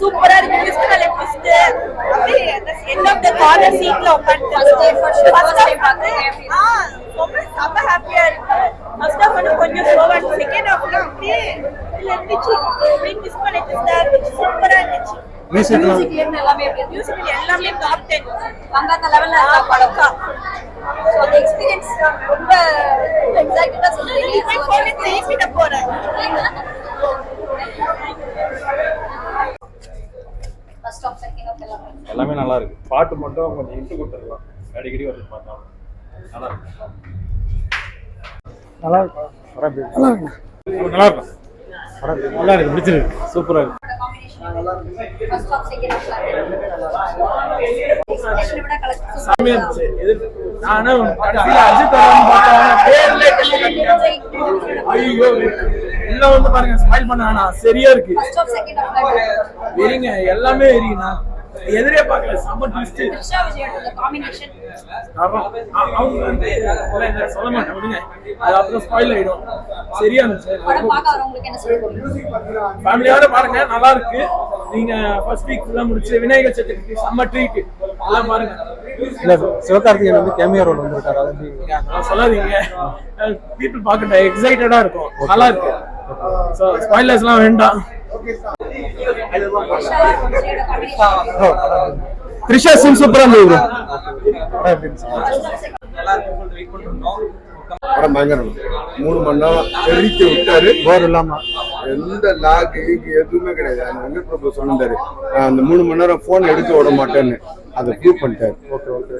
சூப்பரா இருக்கு. ட்விஸ்ட் மேல ட்விஸ்ட். அப்படியே எண்ட் ஆஃப் தி கார்னர் சீட்ல உட்கார்ந்து ஃபர்ஸ்ட் டைம் ரொம்ப ஹாப்பியா இருக்கு. ஃபர்ஸ்ட் ஹாஃப் வந்து கொஞ்சம் ஸ்லோவா இருந்துச்சு. செகண்ட் ஹாஃப்ல அப்படியே இல்ல இருந்துச்சு. ட்விஸ்ட் மேல ட்விஸ்டா இருந்துச்சு. சூப்பரா இருந்துச்சு. மியூசிக்ல எல்லாமே டாப் 10 வங்காத்த லெவல்ல இருக்க படம். சோ அந்த எக்ஸ்பீரியன்ஸ் ரொம்ப எக்ஸைட்டடா சொல்றீங்க. போய் திருப்பிட்ட போறேன். ஃபர்ஸ்ட் ஆஃப் செகண்ட் ஆஃப் எல்லாமே நல்லா இருக்கு. பாட்டு மட்டும் கொஞ்சம் இன்டு கொடுத்துறலாம். அடிக்கடி வந்து பார்த்தாங்க. நல்லா இருக்கு. நல்லா இருக்கு. நல்லா இருக்கு. நல்லா இருக்கு. நல்லா இருக்கு. பிடிச்சிருக்கு. சூப்பரா இருக்கு. ஃபர்ஸ்ட் ஆஃப் செகண்ட் ஆஃப் நானும் கடைசியில அஜித் பார்த்தேன். ஐயோ எல்லாம் வந்து பாருங்க ஸ்மைல் பண்ணானா சரியா இருக்கு. வெறிங்க எல்லாமே வெறிங்க. எதிரே பார்க்கல. செம்ம ட்விஸ்ட். த்ரிஷா விஜயோட காம்பினேஷன் அவங்க வந்து சொல்ல மாட்டேன் விடுங்க. அது அப்புறம் ஸ்பாயில் ஆயிடும். சரியா இருந்துச்சு. படம் பார்க்க வரவங்களுக்கு என்ன சொல்லுங்க? ஃபேமிலியோட பாருங்க. நல்லா இருக்கு. நீங்க ஃபர்ஸ்ட் வீக் ஃபுல்லா முடிச்சு விநாயகர் சதுர்த்தி செம்ம ட்ரீட் எல்லாம் பாருங்க. இல்ல சிவகார்த்திகேயன் வந்து கேமியோ ரோல் வந்திருக்காரு. அது சொல்லாதீங்க. பீப்புள் பார்க்கட்ட எக்ஸைட்டடா இருக்கும். நல்லா இருக்கு. சோ ஸ்பாயிலர்ஸ்லாம் வேண்டாம். த்ரிஷா சீன் சூப்பரா இருந்தது. படம் பயங்கரம். 3 மணி நேரம் தெரிவித்து விட்டாரு. போர் இல்லாம எந்த லாக் எதுவுமே கிடையாது. அந்த வெங்கட் பிரபு சொன்னாரு அந்த 3 மணி நேரம் போன் எடுத்து விட மாட்டேன்னு. அதை ப்ரூவ் பண்ணிட்டாரு. Okay okay.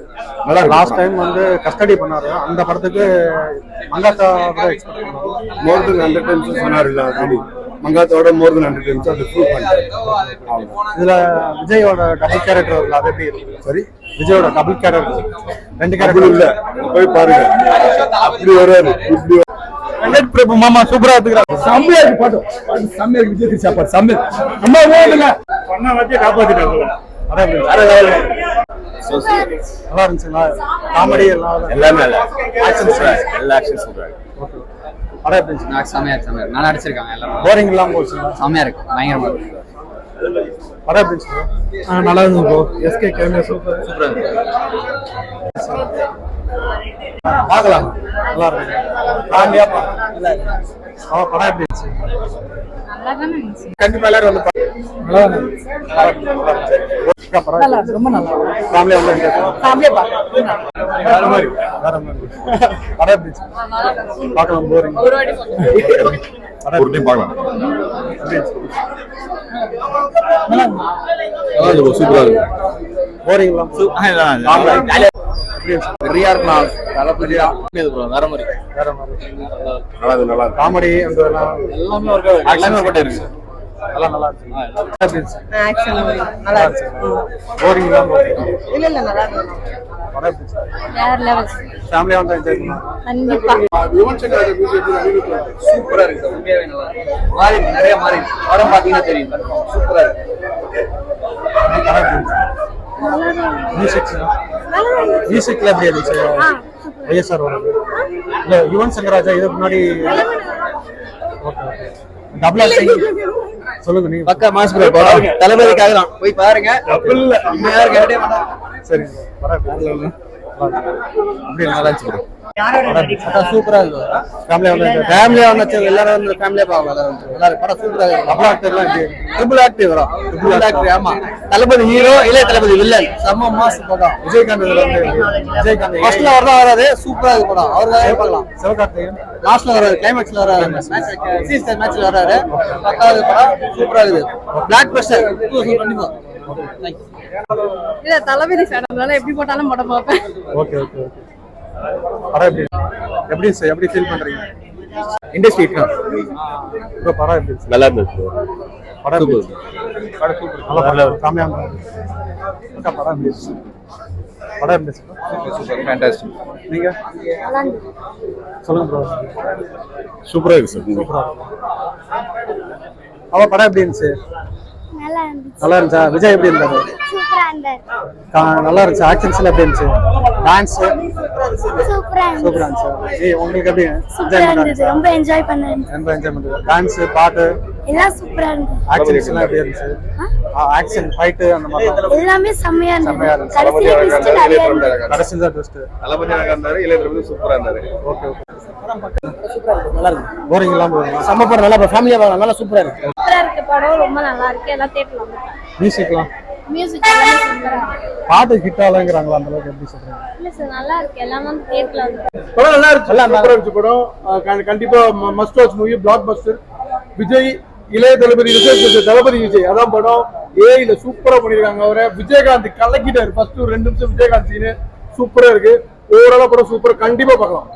நல்லா லாஸ்ட் டைம் வந்து கஸ்டடி பண்ணாரு. அந்த படத்துக்கு மங்காத்தா எக்ஸ்பெக்ட் பண்ணாரு. மோர் தென் 100 டைம்ஸ் சொன்னாரு. இல்ல ஆல்ரெடி மங்காத்தோட மோர் தென் 100 டைம்ஸ் அதை ப்ரூவ் பண்ணிட்டாரு. இதுல விஜயோட டபுள் கேரக்டர் வருது. அது எப்படி இருக்கு? சரி, விஜயோட டபுள் கேரக்டர் 2 கேரக்டர் இல்ல. போய் பாருங்க. அப்படி வராரு. இப்படி வெங்கட் பிரபு மாமா சூப்பரா எடுத்துக்கிறாரு. செம்மையா இருக்கு பாட்டு. செம்மையா இருக்கு. விஜய் சாப்பாடு செம்மையா. நம்ம ஓடுங்க. பண்ண வச்சு காப்பாத்திட்டாங்க. நல்லா இருந்துச்சுங்களா? காமெடி எல்லாமே எல்லா ஆக்ஷன் சூப்பரா படம் எப்படி இருந்துச்சு? செமையா இருக்கு. நல்லா நடிச்சிருக்காங்க. எல்லாரும் போரிங் இல்லாம போச்சுங்களா? செமையா இருக்கு. பயங்கரமா இருக்கு. படம் எப்படி இருந்துச்சு? நல்லா இருந்துச்சு ப்ரோ. எஸ்கே கேமியோ சூப்பர் சூப்பரா இருக்கு. பார்க்கலாம். நல்லா இருக்கு. ஃபேமிலியா நல்லா இருக்கு. படம் எப்படி இருந்துச்சு? கண்டிப்பா எல்லாரும் வந்து நல்லா இருந்துச்சு. ரொம்ப நல்லா ஃபேமிலியா வந்து ஃபேமிலியா பார்க்கலாம். வேற மாதிரி படம் எப்படி இருந்துச்சு? பார்க்கலாம். போரிங் ஒரு வாட்டி ஒரு டைம் பார்க்கலாம். சூப்பரா இருக்கு. போரிங் இல்லாம வெறியா இருக்கலாம். தளபதியா வேற மாதிரி வேற மாதிரி நல்லா காமெடி அந்த எல்லாமே ஒரு இருக்கு. எல்லாம் நல்லா இருந்துச்சு. ஆக்ஷன் நல்லா இருக்கு. போரிங் இல்லாம இல்ல நல்லா இருக்கு. படம் எப்படி இருந்துச்சு? வேற லெவல். ஃபேமிலியா வந்து என்ஜாய் பண்ணலாம். கண்டிப்பா யுவன் சங்கர் மியூசிக் சூப்பரா இருக்கு. உண்மையாவே நல்லா இருக்கு. மாறி நிறைய மாறி படம் பாத்தீங்கன்னா தெரியும். சூப்பரா இருக்கு. படம் எப்படி இருந்துச்சு? மியூசிக்ல எப்படி இருந்துச்சு? ஐஎஸ்ஆர் இல்ல யுவன் சங்கர் ராஜா இதுக்கு முன்னாடி டபுள் ஆக்டிங் சொல்லுங்க. நீங்க பக்கா மாஸ் ப்ரோ. தளபதிக்காக தான் போய் பாருங்க. யாரும் கேட்டே மாட்டாங்க. சரி படம் அப்படி நல்லா இருந்துச்சு. சூப்பரா இருக்கு. ஃபேமிலியா வந்து எல்லாரும் வந்து ஃபேமிலியா பார்க்கலாம். நல்லா இருக்கு. படம் சூப்பரா இருக்கு. டபுள் ஆக்டர்லாம் ட்ரிபிள் ஆக்டர் வரும். Triple actor. ஆமா, தளபதி ஹீரோ, இளைய தளபதி வில்லன். செம்ம மாஸ் படம். விஜயகாந்த் விஜயகாந்த் ஃபர்ஸ்ட்ல வராது. சூப்பரா இருக்கு படம். அவருக்காக பார்க்கலாம். சிவகார்த்திகேயன் லாஸ்ட்ல வராது. கிளைமேக்ஸ்ல வராது. சீசன் மேட்ச்ல வராது. பத்தாவது படம் சூப்பரா இருக்கு. பிளாக் பஸ்டர் 2024. இல்ல தளபதி ஃபேன் எப்படி போட்டாலும் படம் பார்ப்பேன். Okay okay okay. படம் எப்படி எப்படி ஃபீல் பண்றீங்க? இண்டஸ்ட்ரி ப்ரோ படம் எப்படி இருந்துச்சு? நல்லா இருந்துச்சு. படம் எப்படி இருந்துச்சு? படம் சூப்பர். நல்லா படம் காமியா இருந்துச்சு. படம் எப்படி இருந்துச்சு? படம் எப்படி இருந்துச்சு? Super fantastic. நீங்க சொல்லுங்க ப்ரோ. சூப்பரா இருக்கு சார். சூப்பரா. படம் எப்படி இருந்துச்சு? நல்லா இருந்துச்சா? விஜய் எப்படி இருந்தாரு? நல்லா இருந்துச்சு. ஆக்ஷன்ஸ்ல எப்படி இருந்துச்சு? டான்ஸ் சூப்பரா இருந்துச்சு. உங்களுக்கு எப்படி ரொம்ப என்ஜாய் பண்ணேன். ரொம்ப என்ஜாய் பண்ணுங்க. டான்ஸ், பாட்டு எல்லாம் சூப்பரா இருந்துச்சு. ஆக்ஷன்ஸ் எல்லாம் எப்படி இருந்துச்சு? ஆக்ஷன் ஃபைட் அந்த மாதிரி எல்லாமே செம்மையா செம்மையா இருந்துச்சு. இருந்துச்சு. கடைசியில twist நிறைய இருந்துச்சு. கடைசில தான் ட்விஸ்ட். தளபதி அழகா இருந்தாரு, இளைய தளபதி சூப்பரா இருந்தாரு. Okay okay. நல்லா இருக்கு. போரிங் எல்லாம் போகுது. செம்ம படம், நல்லா ஃபேமிலியா பார்க்கலாம், நல்லா சூப்பரா இருக்கு. சூப்பரா இருக்கு படம், ரொம்ப நல்லா இருக்கு. எல்லாம் தேட்டலாம். மியூசிக்லாம் மியூசிக் எல்லாமே சூப்பரா இருக்கு. பாட்டு ஹிட் ஆகலங்கறாங்களா, அந்த அளவுக்கு எப்படி சொல்றீங்க? இல்ல சார், நல்லா இருக்கு. எல்லாமே தேட்டலாம். படம் நல்லா இருந்துச்சு, சூப்பரா இருந்துச்சு படம். கண்டிப்பா must watch movie, black Bastar. Vijay இளைய தளபதி தளபதி விஜய் அதான் படம். ஏஐல சூப்பரா பண்ணிருக்காங்க. அவரை விஜயகாந்த் கலக்கிட்டாரு. ஃபர்ஸ்ட் ஒரு 2 நிமிஷம் விஜயகாந்த் சீனு சூப்பரா இருக்கு. ஓவராலா படம் சூப்பர், கண்டிப்பா பார்க்கலாம்.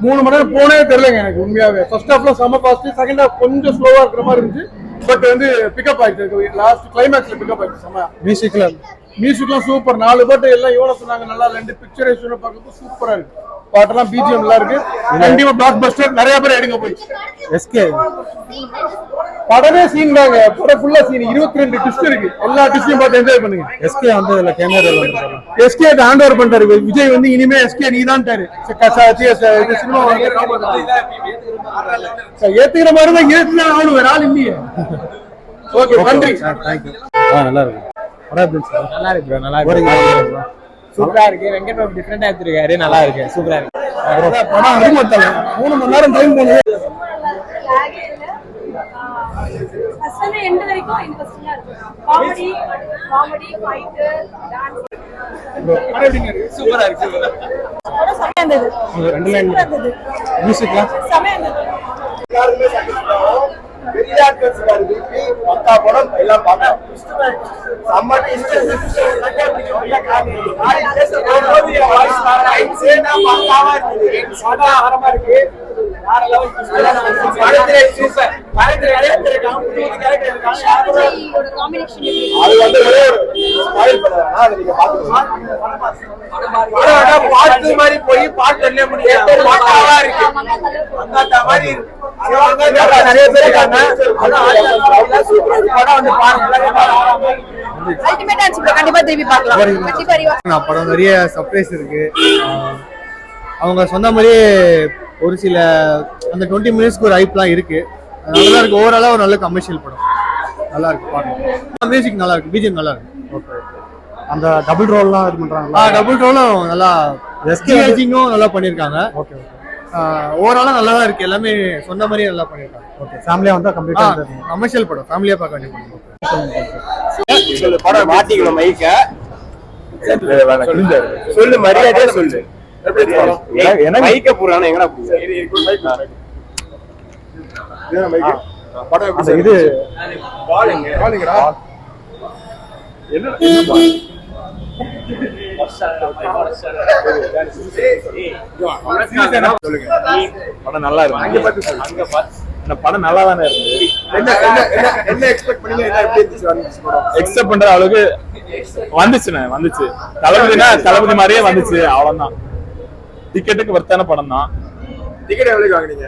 3 மணி நேரம் போனே தெரியலங்க எனக்கு உண்மையாவே. ஃபர்ஸ்ட் ஹாஃப்ல செம ஃபாஸ்ட், செகண்ட் ஹாஃப் கொஞ்சம் ஸ்லோவா இருக்கிற மாதிரி இருந்துச்சு. பட் வந்து பிக்கப் ஆயிடுச்சு, லாஸ்ட் கிளைமேக்ஸ்ல பிக்கப் ஆயிடுச்சு. செம மியூசிக்லாம் சூப்பர். 4 பாட்டு எல்லாம் எவ்வளவு சொன்னாங்க, நல்லா 2 பிக்சரேஷன் பார்க்கும்போது சூப்பரா இருக்கு. பாட்டெல்லாம் பிஜிஎம் நல்லா இருக்கு. கண்டிப்பா பிளாக் பஸ்டர், நிறைய பேர் எடுங்க போய். எஸ்கே படமே சீன் தாங்க, படம் ஃபுல்லா சீன். 22 ட்விஸ்ட் இருக்கு. எல்லா ட்விஸ்டையும் பார்த்து என்ஜாய் பண்ணுங்க. எஸ்கே வந்து இதுல கேமரா வந்துட்டாங்க. எஸ்கே ஹேண்ட் ஓவர் பண்ணிட்டாரு விஜய். வந்து இனிமே எஸ்கே நீ தான்ட்டாரு. சினிமா ஏத்துக்கிற மாதிரி தான் ஏத்துதான் ஆளு, வேற ஆள் இல்லையே. ஓகே, நன்றி. தேங்க்யூ. நல்லா இருக்கு படம். எப்படி இருந்துச்சு? நல்லா இருக்கு bro, நல்லா போரிங் இருக்கு. சூப்பரா இருக்கு. வெங்கட் பாபு டிஃபரெண்டா எடுத்துருக்காரு, நல்லா இருக்கு, சூப்பரா இருக்கு. படம் அறிமுகத்தல 3 மணி நேரம் டைம் போனது. ஃபர்ஸ்ட் எண்ட் வரைக்கும் இன்ட்ரெஸ்டிங்கா இருக்கு. காமெடி ஃபைட் டான்ஸ் சூப்பரா இருக்கு, சூப்பரா. படம் செமையா இருந்தது. 2 லைன் மியூசிக்லாம் செமையா இருந்தது. எல்லாருமே சந்தோஷம். பெரிய ஆக்டர்ஸ் இருக்கு, பக்கா படம் எல்லாம் பார்க்கலாம். செம்ம டேஸ்ட். பக்காவா இருக்கு, சாதாரணமா இருக்கு. விஜயோட காம்பினேஷன் அது வந்து ஒரே ஒரு ஸ்பாயில் பண்ணலாம், அதை நீங்க பாத்துக்கோங்க. பாட்டு மாதிரி போய் பாட்டு என்ன முடியாது, பக்காவா இருக்கு. அந்த மாதிரி நிறைய பேர் இருக்காங்க. படம் வந்து பாருங்க, அல்டிமேட்டா இருந்துச்சு. கண்டிப்பா திருப்பி பார்க்கலாம். கண்டிப்பா ரிவாச். படம் நிறைய சர்ப்ரைஸ் இருக்கு. அவங்க சொன்ன மாதிரியே ஒரு சில அந்த 20 மினிட்ஸ்க்கு ஒரு ஹைப்லாம் இருக்கு. நல்லா இருக்கு. ஓவராலா ஒரு நல்ல கமர்ஷியல் படம், நல்லா இருக்கு பார்க்கலாம். மியூசிக் நல்லா இருக்கு, பிஜிஎம் நல்லா இருக்கு. ஓகே. அந்த டபுள் ரோல்லாம் இது பண்றாங்களா? டபுள் ரோலும் நல்லா, எஸ்கேஜிங்கும் நல்லா பண்ணிருக்காங்க. Okay okay. ஓவராலா நல்லா தான் இருக்கு. எல்லாமே சொன்ன மாதிரியே நல்லா பண்ணிருக்காங்க. ஓகே. ஃபேமிலியா வந்தா கம்ப்ளீட்டா கமர்ஷியல் படம், ஃபேமிலியா பார்க்க வேண்டிய படம். படம் மாட்டிக்கணும் மைக்க. சொல்லு, மரியாதையா சொல்லு. மைக்க போறானே எங்கடா படம் அந்த இது பாலுங்கடா. என்ன படம் நல்லா இருக்கு. அந்த படம் நல்லா தானே இருக்கு. என்ன எக்ஸ்பெக்ட் பண்ணீங்க, என்ன எப்படி இருந்துச்சு படம்? எக்ஸ்பெக்ட் பண்ற அளவுக்கு வந்துச்சு. தளபதி மாதிரியே வந்துச்சு, அவ்வளவுதான். டிக்கெட்டுக்கு வர்த்தான படம் தான். டிக்கெட் எவ்வளவு வாங்குனீங்க?